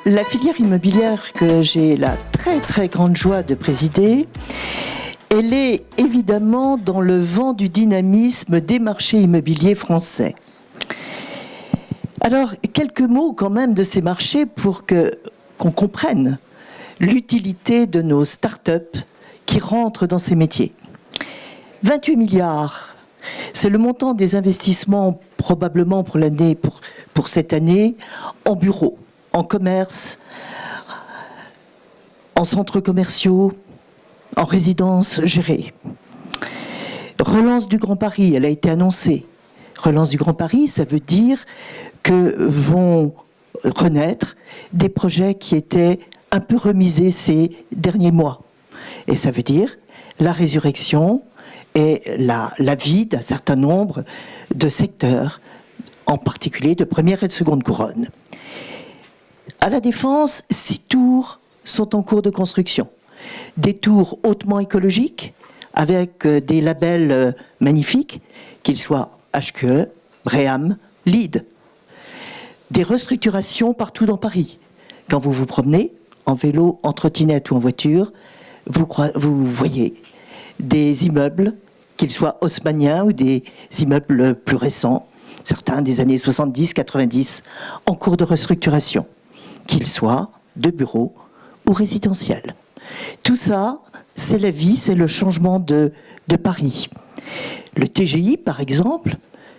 La filière immobilière que j'ai la très grande joie de présider, elle est évidemment dans le vent du dynamisme des marchés immobiliers français. Alors, quelques mots quand même de ces marchés pour qu'on comprenne l'utilité de nos start-up qui rentrent dans ces métiers. 28 milliards, c'est le montant des investissements probablement pour cette année en bureaux, en commerce, en centres commerciaux, en résidences gérées. Relance du Grand Paris, elle a été annoncée. Relance du Grand Paris, ça veut dire que vont renaître des projets qui étaient un peu remisés ces derniers mois. Et ça veut dire la résurrection et la vie d'un certain nombre de secteurs, en particulier de première et de seconde couronne. À la Défense, 6 tours sont en cours de construction. Des tours hautement écologiques, avec des labels magnifiques, qu'ils soient HQE, BREEAM, LEED. Des restructurations partout dans Paris. Quand vous vous promenez, en vélo, en trottinette ou en voiture, vous voyez des immeubles, qu'ils soient haussmanniens ou des immeubles plus récents, certains des années 70-90, en cours de restructuration, qu'ils soient de bureaux ou résidentiels. Tout ça, c'est la vie, c'est le changement de Paris. Le TGI, par exemple,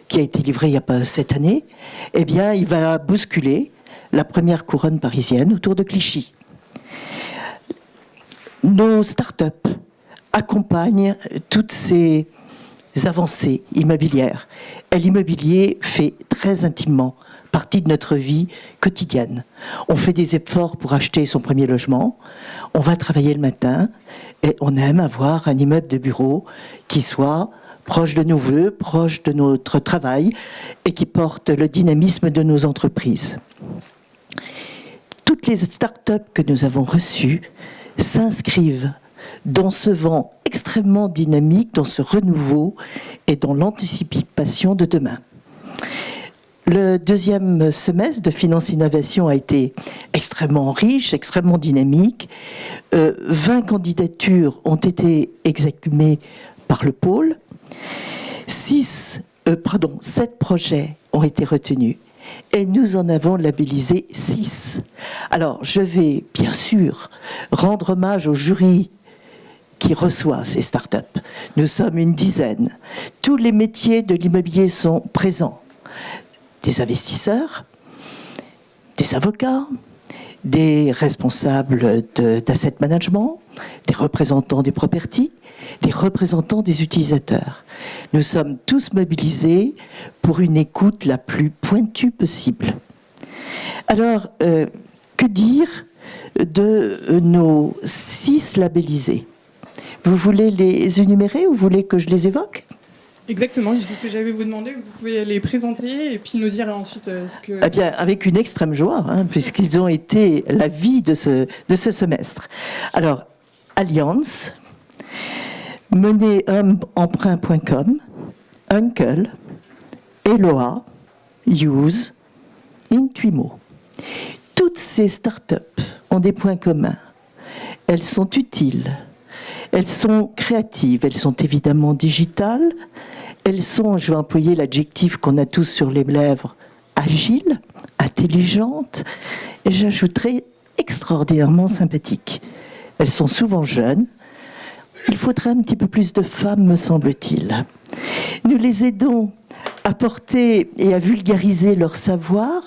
qui a été livré il y a pas cette année, eh bien, il va bousculer la première couronne parisienne autour de Clichy. Nos start-up accompagnent toutes ces avancées immobilières. Et l'immobilier fait très intimement partie de notre vie quotidienne. On fait des efforts pour acheter son premier logement, on va travailler le matin et on aime avoir un immeuble de bureau qui soit proche de nos vœux, proche de notre travail et qui porte le dynamisme de nos entreprises. Toutes les start-up que nous avons reçues s'inscrivent dans ce vent extrêmement dynamique, dans ce renouveau et dans l'anticipation de demain. Le deuxième semestre de Finance Innovation a été extrêmement riche, extrêmement dynamique. 20 candidatures ont été exécutées par le pôle. 7 projets ont été retenus. Et nous en avons labellisé 6. Alors, je vais bien sûr rendre hommage au jury qui reçoit ces startups. Nous sommes une dizaine. Tous les métiers de l'immobilier sont présents. Des investisseurs, des avocats, des responsables d'asset management, des représentants des properties, des représentants des utilisateurs. Nous sommes tous mobilisés pour une écoute la plus pointue possible. Alors, que dire de nos 6 labellisés? Vous voulez les énumérer ou vous voulez que je les évoque? Exactement, c'est ce que j'allais vous demander. Vous pouvez les présenter et puis nous dire ensuite ce que... Eh bien, avec une extrême joie, puisqu'ils ont été la vie de ce semestre. Alors, Allianz, monnaieemprunt.com, Uncle, Eloa, Use, Intuimo. Toutes ces startups ont des points communs. Elles sont utiles, elles sont créatives, elles sont évidemment digitales, elles sont, je vais employer l'adjectif qu'on a tous sur les lèvres, agiles, intelligentes, et j'ajouterais extraordinairement sympathiques. Elles sont souvent jeunes. Il faudrait un petit peu plus de femmes, me semble-t-il. Nous les aidons à porter et à vulgariser leur savoir.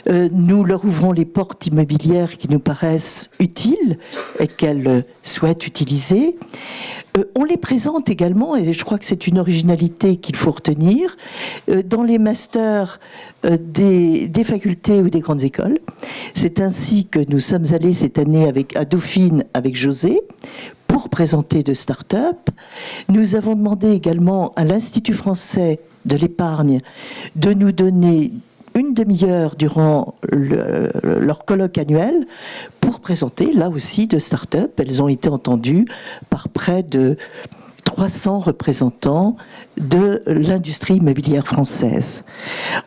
Nous leur ouvrons les portes immobilières qui nous paraissent utiles et qu'elles souhaitent utiliser. On les présente également, et je crois que c'est une originalité qu'il faut retenir, dans les masters des facultés ou des grandes écoles. C'est ainsi que nous sommes allés cette année à Dauphine avec José pour présenter de start-up. Nous avons demandé également à l'Institut français de l'épargne de nous donner une demi-heure durant leur colloque annuel pour présenter là aussi de start-up. Elles ont été entendues par près de 300 représentants de l'industrie immobilière française.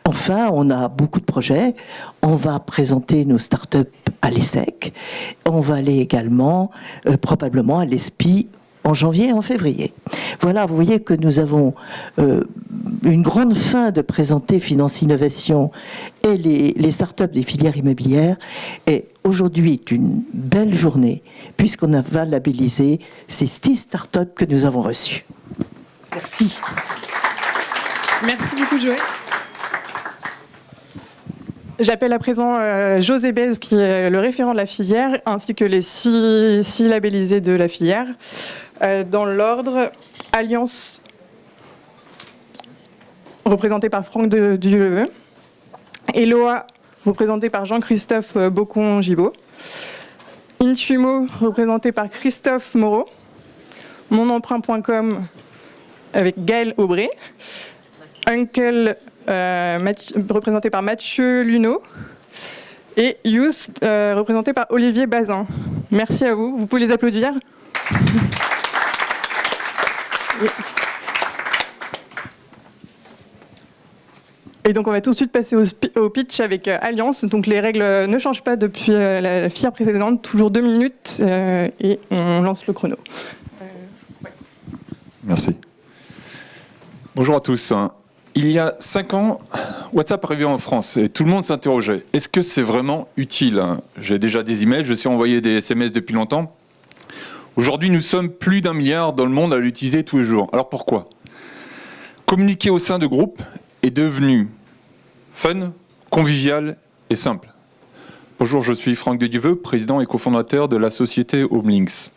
Enfin, on a beaucoup de projets. On va présenter nos start-up à l'ESSEC. On va aller également probablement à l'ESPI en janvier et en février. Voilà, vous voyez que nous avons une grande faim de présenter Finance Innovation et les startups des filières immobilières. Et aujourd'hui est une belle journée puisqu'on va labelliser ces 6 startups que nous avons reçues. Merci. Merci beaucoup, Joël. J'appelle à présent José Bez, qui est le référent de la filière, ainsi que les 6 labellisés de la filière. Dans l'ordre, Alliance, représentée par Franck Duleveux. Eloa, représentée par Jean-Christophe Bocon-Gibaud. Intuimo, représenté par Christophe Moreau. Monemprunt.com avec Gaël Aubray. Uncle, représenté par Mathieu Luneau. Et Youth, représenté par Olivier Bazin. Merci à vous. Vous pouvez les applaudir. Et donc on va tout de suite passer au pitch avec Alliance. Donc les règles ne changent pas depuis la filière précédente, toujours 2 minutes et on lance le chrono. Ouais. Merci. Bonjour à tous. Il y a 5 ans, WhatsApp arrivait en France et tout le monde s'interrogeait. Est-ce que c'est vraiment utile? J'ai déjà des emails, je suis envoyé des SMS depuis longtemps. Aujourd'hui, nous sommes plus d'1 milliard dans le monde à l'utiliser tous les jours. Alors pourquoi? Communiquer au sein de groupes est devenu fun, convivial et simple. Bonjour, je suis Franck Duleveux, président et cofondateur de la société Homelinks.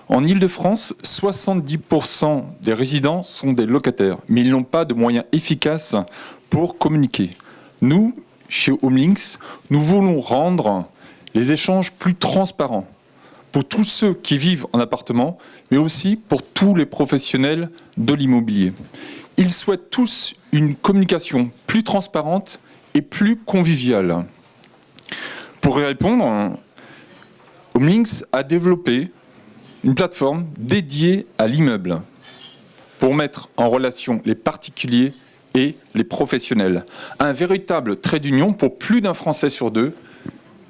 En Ile-de-France, 70% des résidents sont des locataires, mais ils n'ont pas de moyens efficaces pour communiquer. Nous, chez Homelinks, nous voulons rendre les échanges plus transparents pour tous ceux qui vivent en appartement, mais aussi pour tous les professionnels de l'immobilier. Ils souhaitent tous une communication plus transparente et plus conviviale. Pour y répondre, Homelinks a développé une plateforme dédiée à l'immeuble pour mettre en relation les particuliers et les professionnels. Un véritable trait d'union pour plus d'un Français sur 2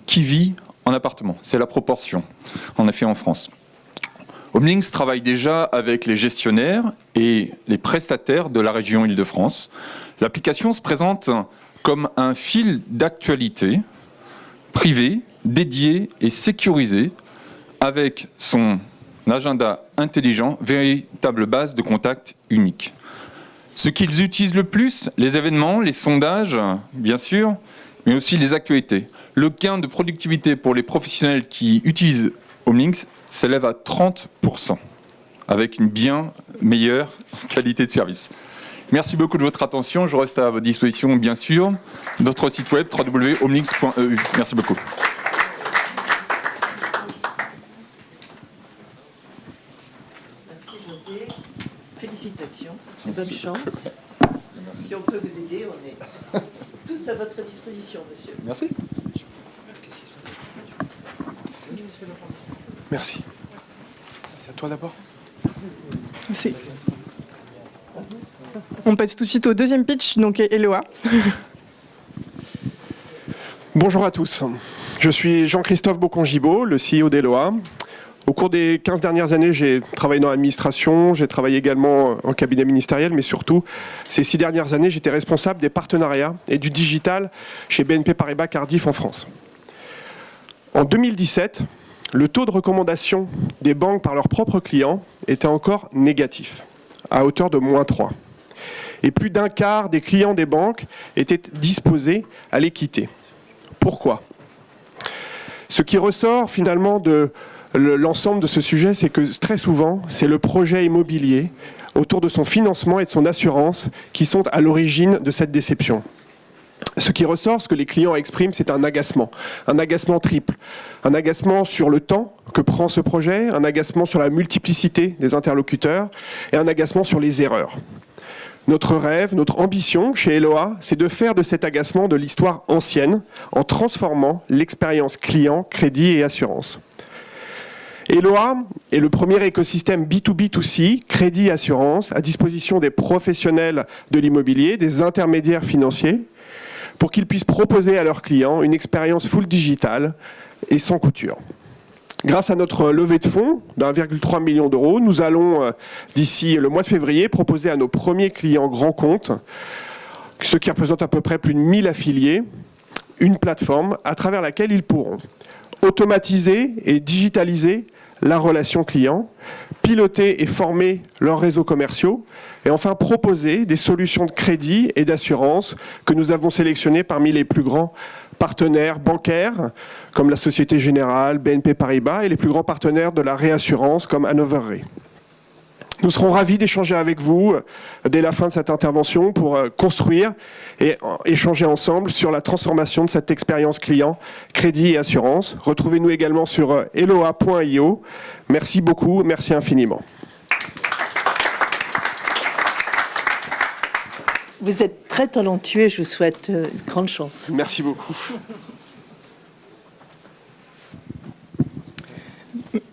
qui vit en appartement. C'est la proportion, en effet, en France. Homelinks travaille déjà avec les gestionnaires et les prestataires de la région Île-de-France. L'application se présente comme un fil d'actualité privé, dédié et sécurisé avec son agenda intelligent, véritable base de contact unique. Ce qu'ils utilisent le plus, les événements, les sondages, bien sûr, mais aussi les actualités. Le gain de productivité pour les professionnels qui utilisent Homelinks s'élève à 30%, avec une bien meilleure qualité de service. Merci beaucoup de votre attention. Je reste à votre disposition, bien sûr. Notre site web www.homelinks.eu. Merci beaucoup. Merci José. Félicitations. Bonne chance. Si on peut vous aider, on est tous à votre disposition, monsieur. Merci. Merci. C'est à toi d'abord. On passe tout de suite au deuxième pitch, donc Eloa. Bonjour à tous. Je suis Jean-Christophe Bocon-Gibaud, le CEO d'Eloa. Au cours des 15 dernières années, j'ai travaillé dans l'administration, j'ai travaillé également en cabinet ministériel, mais surtout, ces 6 dernières années, j'étais responsable des partenariats et du digital chez BNP Paribas Cardiff en France. En 2017, le taux de recommandation des banques par leurs propres clients était encore négatif, à hauteur de -3. Et plus d'un quart des clients des banques étaient disposés à les quitter. Pourquoi? Ce qui ressort finalement de l'ensemble de ce sujet, c'est que très souvent, c'est le projet immobilier autour de son financement et de son assurance qui sont à l'origine de cette déception. Ce qui ressort, ce que les clients expriment, c'est un agacement triple. Un agacement sur le temps que prend ce projet, un agacement sur la multiplicité des interlocuteurs et un agacement sur les erreurs. Notre rêve, notre ambition chez Eloa, c'est de faire de cet agacement de l'histoire ancienne en transformant l'expérience client, crédit et assurance. Eloa est le premier écosystème B2B2C, crédit et assurance, à disposition des professionnels de l'immobilier, des intermédiaires financiers, pour qu'ils puissent proposer à leurs clients une expérience full digitale et sans couture. Grâce à notre levée de fonds d'1,3 million d'euros, nous allons, d'ici le mois de février, proposer à nos premiers clients grands comptes, ce qui représente à peu près plus de 1000 affiliés, une plateforme à travers laquelle ils pourront automatiser et digitaliser la relation client, piloter et former leurs réseaux commerciaux et enfin proposer des solutions de crédit et d'assurance que nous avons sélectionnées parmi les plus grands partenaires bancaires comme la Société Générale, BNP Paribas et les plus grands partenaires de la réassurance comme Hannover Re. Nous serons ravis d'échanger avec vous dès la fin de cette intervention pour construire et échanger ensemble sur la transformation de cette expérience client, crédit et assurance. Retrouvez-nous également sur eloa.io. Merci beaucoup, merci infiniment. Vous êtes très talentueux, je vous souhaite une grande chance. Merci beaucoup.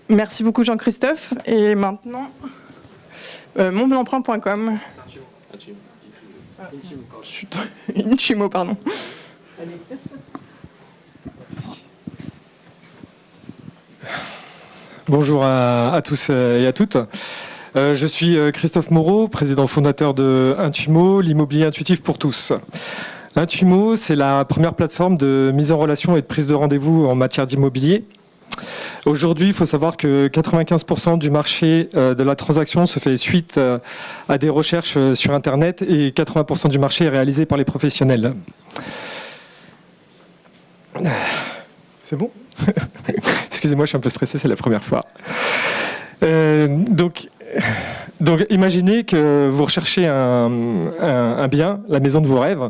Merci beaucoup Jean-Christophe. Et maintenant, monemprunt.com. Intimo, pardon. Bonjour à tous et à toutes. Je suis Christophe Moreau, président fondateur de Intimo, l'immobilier intuitif pour tous. Intimo, c'est la première plateforme de mise en relation et de prise de rendez-vous en matière d'immobilier. Aujourd'hui, il faut savoir que 95% du marché de la transaction se fait suite à des recherches sur Internet et 80% du marché est réalisé par les professionnels. C'est bon ? Excusez-moi, je suis un peu stressé, c'est la première fois. Donc, imaginez que vous recherchez un bien, la maison de vos rêves.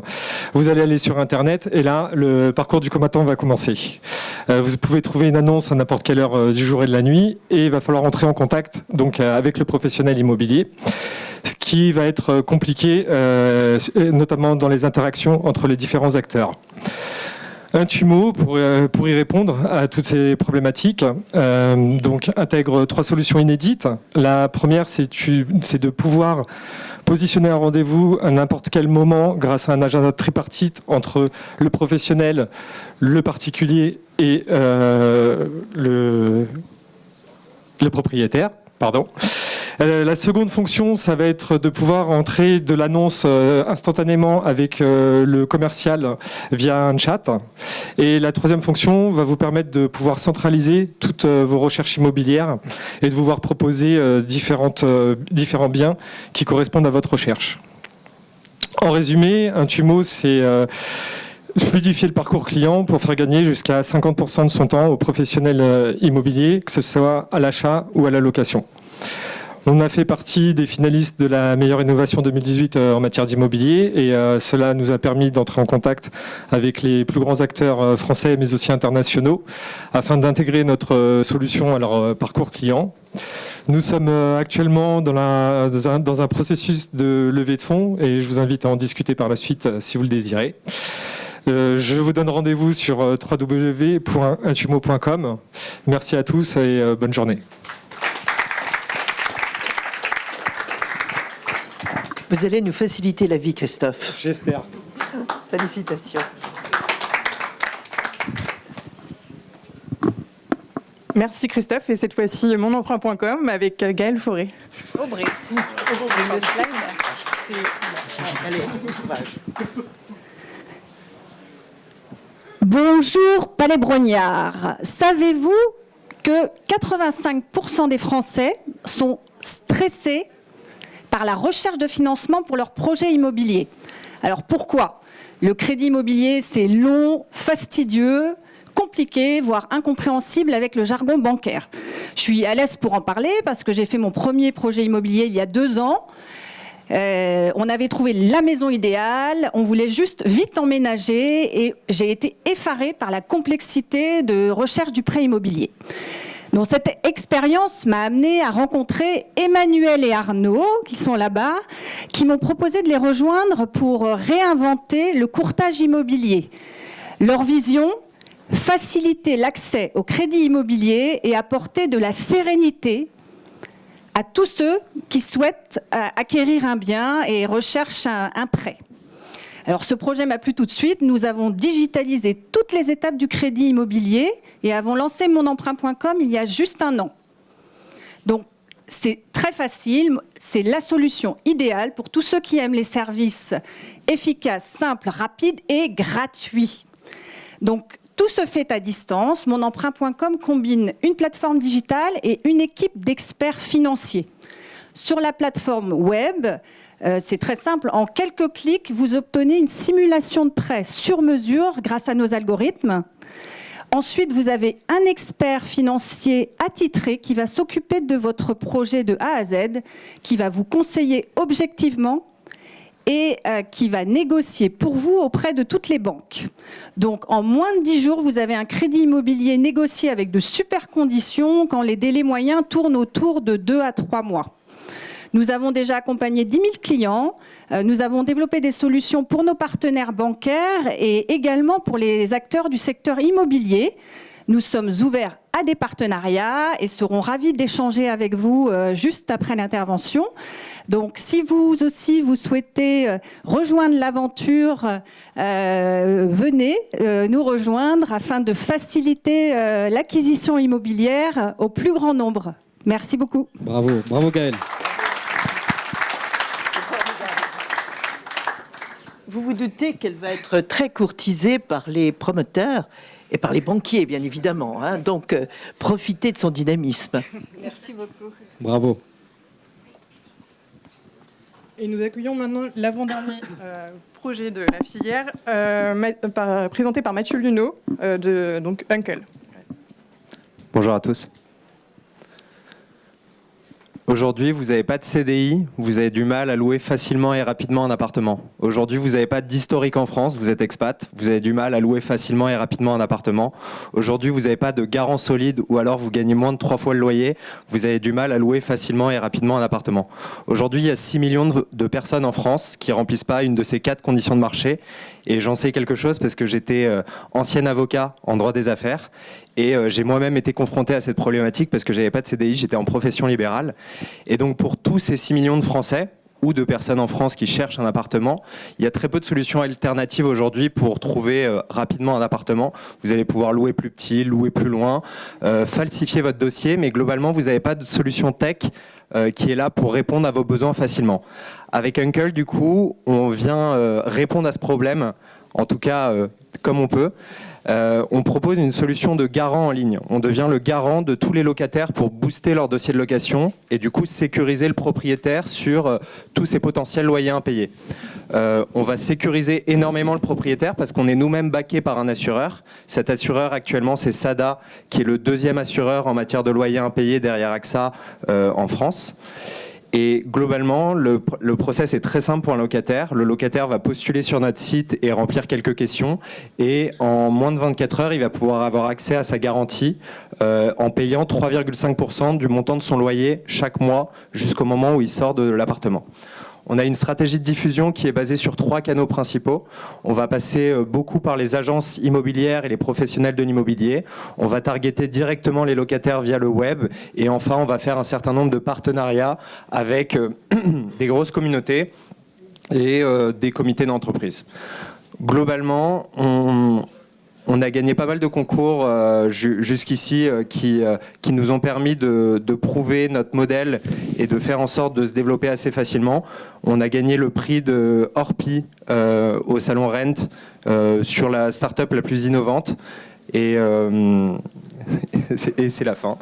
Vous allez aller sur Internet et là, le parcours du combattant va commencer. Vous pouvez trouver une annonce à n'importe quelle heure du jour et de la nuit et il va falloir entrer en contact donc, avec le professionnel immobilier. Ce qui va être compliqué, notamment dans les interactions entre les différents acteurs. Intimo, pour y répondre à toutes ces problématiques, donc intègre 3 solutions inédites. La première, c'est de pouvoir positionner un rendez-vous à n'importe quel moment grâce à un agenda tripartite entre le professionnel, le particulier et le propriétaire. Pardon. La seconde fonction, ça va être de pouvoir entrer de l'annonce instantanément avec le commercial via un chat. Et la troisième fonction va vous permettre de pouvoir centraliser toutes vos recherches immobilières et de vous voir proposer différents biens qui correspondent à votre recherche. En résumé, Intimo, c'est fluidifier le parcours client pour faire gagner jusqu'à 50% de son temps aux professionnels immobiliers, que ce soit à l'achat ou à la location. On a fait partie des finalistes de la meilleure innovation 2018 en matière d'immobilier et cela nous a permis d'entrer en contact avec les plus grands acteurs français mais aussi internationaux afin d'intégrer notre solution à leur parcours client. Nous sommes actuellement dans un processus de levée de fonds et je vous invite à en discuter par la suite si vous le désirez. Je vous donne rendez-vous sur www.intimo.com. Merci à tous et bonne journée. Vous allez nous faciliter la vie, Christophe. J'espère. Félicitations. Merci Christophe. Et cette fois-ci, monemprunt.com avec Gaëlle Fauré. Aubry. Le slide. Allez, courage. Bonjour Palais Brognard. Savez-vous que 85% des Français sont stressés par la recherche de financement pour leurs projets immobiliers? Alors pourquoi? Le crédit immobilier, c'est long, fastidieux, compliqué, voire incompréhensible avec le jargon bancaire. Je suis à l'aise pour en parler parce que j'ai fait mon premier projet immobilier il y a 2 ans. On avait trouvé la maison idéale, on voulait juste vite emménager et j'ai été effarée par la complexité de recherche du prêt immobilier. Donc cette expérience m'a amenée à rencontrer Emmanuel et Arnaud, qui sont là-bas, qui m'ont proposé de les rejoindre pour réinventer le courtage immobilier. Leur vision, faciliter l'accès au crédit immobilier et apporter de la sérénité à tous ceux qui souhaitent acquérir un bien et recherchent un prêt. Alors ce projet m'a plu tout de suite. Nous avons digitalisé toutes les étapes du crédit immobilier et avons lancé monemprunt.com il y a juste un an. Donc c'est très facile, c'est la solution idéale pour tous ceux qui aiment les services efficaces, simples, rapides et gratuits. Donc tout se fait à distance. Monemprunt.com combine une plateforme digitale et une équipe d'experts financiers. Sur la plateforme web, c'est très simple. En quelques clics, vous obtenez une simulation de prêt sur mesure grâce à nos algorithmes. Ensuite, vous avez un expert financier attitré qui va s'occuper de votre projet de A à Z, qui va vous conseiller objectivement et qui va négocier pour vous auprès de toutes les banques. Donc, en moins de 10 jours, vous avez un crédit immobilier négocié avec de super conditions quand les délais moyens tournent autour de 2 à 3 mois. Nous avons déjà accompagné 10 000 clients. Nous avons développé des solutions pour nos partenaires bancaires et également pour les acteurs du secteur immobilier. Nous sommes ouverts à des partenariats et serons ravis d'échanger avec vous juste après l'intervention. Donc, si vous aussi, vous souhaitez rejoindre l'aventure, venez nous rejoindre afin de faciliter l'acquisition immobilière au plus grand nombre. Merci beaucoup. Bravo, bravo Gaël. Vous vous doutez qu'elle va être très courtisée par les promoteurs et par les banquiers, bien évidemment. Hein. Donc, profitez de son dynamisme. Merci beaucoup. Bravo. Et nous accueillons maintenant l'avant-dernier projet de la filière, présenté par Mathieu Luneau, donc Uncle. Bonjour à tous. Aujourd'hui, vous n'avez pas de CDI, vous avez du mal à louer facilement et rapidement un appartement. Aujourd'hui, vous n'avez pas d'historique en France, vous êtes expat, vous avez du mal à louer facilement et rapidement un appartement. Aujourd'hui, vous n'avez pas de garant solide ou alors vous gagnez moins de 3 fois le loyer, vous avez du mal à louer facilement et rapidement un appartement. Aujourd'hui, il y a 6 millions de personnes en France qui ne remplissent pas une de ces 4 conditions de marché. Et j'en sais quelque chose parce que j'étais ancien avocat en droit des affaires et j'ai moi-même été confronté à cette problématique parce que je n'avais pas de CDI, j'étais en profession libérale. Et donc pour tous ces 6 millions de Français ou de personnes en France qui cherchent un appartement, il y a très peu de solutions alternatives aujourd'hui pour trouver rapidement un appartement. Vous allez pouvoir louer plus petit, louer plus loin, falsifier votre dossier, mais globalement, vous n'avez pas de solution tech qui est là pour répondre à vos besoins facilement. Avec Uncle, du coup, on vient répondre à ce problème, en tout cas comme on peut. On propose une solution de garant en ligne. On devient le garant de tous les locataires pour booster leur dossier de location et du coup sécuriser le propriétaire sur tous ses potentiels loyers impayés. On va sécuriser énormément le propriétaire parce qu'on est nous-mêmes backés par un assureur. Cet assureur actuellement c'est Sada qui est le 2e assureur en matière de loyers impayés derrière AXA en France. Et globalement, le process est très simple pour un locataire. Le locataire va postuler sur notre site et remplir quelques questions. Et en moins de 24 heures, il va pouvoir avoir accès à sa garantie en payant 3,5% du montant de son loyer chaque mois jusqu'au moment où il sort de l'appartement. On a une stratégie de diffusion qui est basée sur 3 canaux principaux. On va passer beaucoup par les agences immobilières et les professionnels de l'immobilier. On va targeter directement les locataires via le web. Et enfin, on va faire un certain nombre de partenariats avec des grosses communautés et des comités d'entreprise. Globalement, on a gagné pas mal de concours jusqu'ici qui nous ont permis de prouver notre modèle et de faire en sorte de se développer assez facilement. On a gagné le prix de Orpi au salon Rent sur la start-up la plus innovante. Et c'est la fin.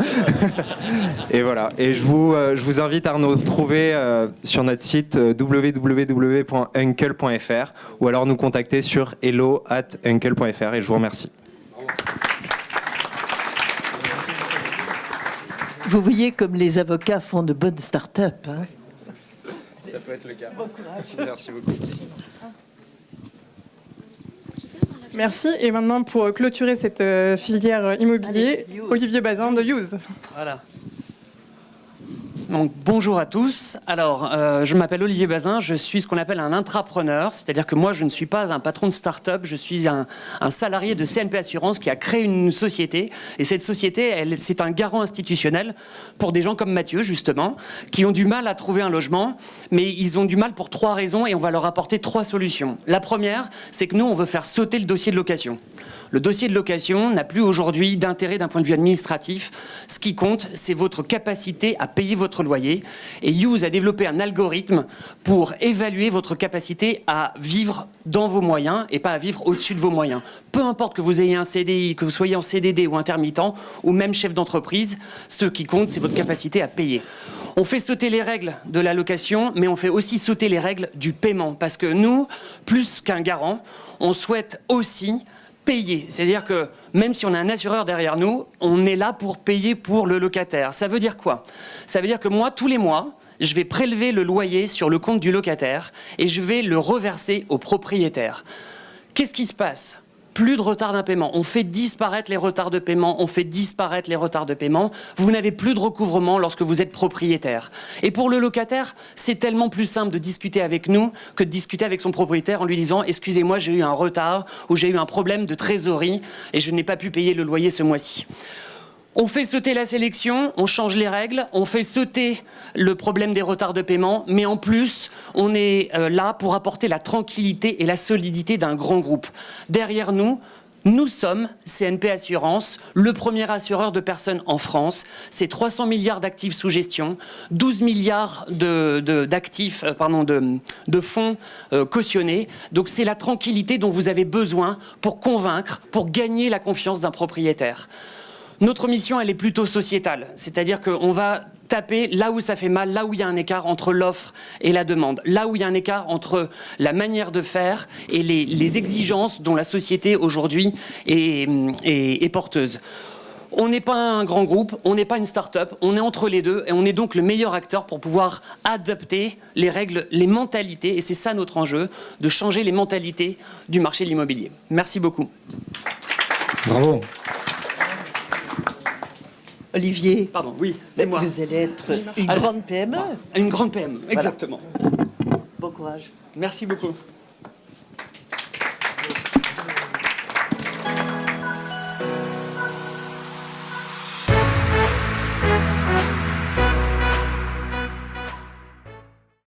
Et voilà. Et je vous invite à nous retrouver sur notre site www.uncle.fr ou alors nous contacter sur hello@uncle.fr et je vous remercie. Vous voyez comme les avocats font de bonnes start-up. Hein. Ça peut être le cas. Bon courage. Merci beaucoup. Merci. Et maintenant, pour clôturer cette filière immobilier, Olivier Bazin de Use. Voilà. Donc, bonjour à tous. Alors, je m'appelle Olivier Bazin, je suis ce qu'on appelle un intrapreneur, c'est-à-dire que moi, je ne suis pas un patron de start-up, je suis un salarié de CNP Assurance qui a créé une société. Et cette société, c'est un garant institutionnel pour des gens comme Mathieu, justement, qui ont du mal à trouver un logement, mais ils ont du mal pour 3 raisons et on va leur apporter 3 solutions. La première, c'est que nous, on veut faire sauter le dossier de location. Le dossier de location n'a plus aujourd'hui d'intérêt d'un point de vue administratif. Ce qui compte, c'est votre capacité à payer votre loyer. Et Use a développé un algorithme pour évaluer votre capacité à vivre dans vos moyens et pas à vivre au-dessus de vos moyens. Peu importe que vous ayez un CDI, que vous soyez en CDD ou intermittent, ou même chef d'entreprise, ce qui compte, c'est votre capacité à payer. On fait sauter les règles de la location, mais on fait aussi sauter les règles du paiement. Parce que nous, plus qu'un garant, on souhaite aussi payer. C'est-à-dire que même si on a un assureur derrière nous, on est là pour payer pour le locataire. Ça veut dire quoi? Ça veut dire que moi, tous les mois, je vais prélever le loyer sur le compte du locataire et je vais le reverser au propriétaire. Qu'est-ce qui se passe? Plus de retard d'un paiement. On fait disparaître les retards de paiement, on fait disparaître les retards de paiement. Vous n'avez plus de recouvrement lorsque vous êtes propriétaire. Et pour le locataire, c'est tellement plus simple de discuter avec nous que de discuter avec son propriétaire en lui disant « Excusez-moi, j'ai eu un retard ou j'ai eu un problème de trésorerie et je n'ai pas pu payer le loyer ce mois-ci ». On fait sauter la sélection, on change les règles, on fait sauter le problème des retards de paiement, mais en plus, on est là pour apporter la tranquillité et la solidité d'un grand groupe. Derrière nous, nous sommes CNP Assurance, le premier assureur de personnes en France. C'est 300 milliards d'actifs sous gestion, 12 milliards de fonds cautionnés. Donc c'est la tranquillité dont vous avez besoin pour convaincre, pour gagner la confiance d'un propriétaire. Notre mission, elle est plutôt sociétale, c'est-à-dire qu'on va taper là où ça fait mal, là où il y a un écart entre l'offre et la demande, là où il y a un écart entre la manière de faire et les exigences dont la société aujourd'hui est porteuse. On n'est pas un grand groupe, on n'est pas une start-up, on est entre les deux et on est donc le meilleur acteur pour pouvoir adapter les règles, les mentalités, et c'est ça notre enjeu, de changer les mentalités du marché de l'immobilier. Merci beaucoup. Bravo. Olivier, Pardon, oui, c'est moi. vous allez être une grande PME. Une grande PME, exactement. Bon courage. Merci beaucoup.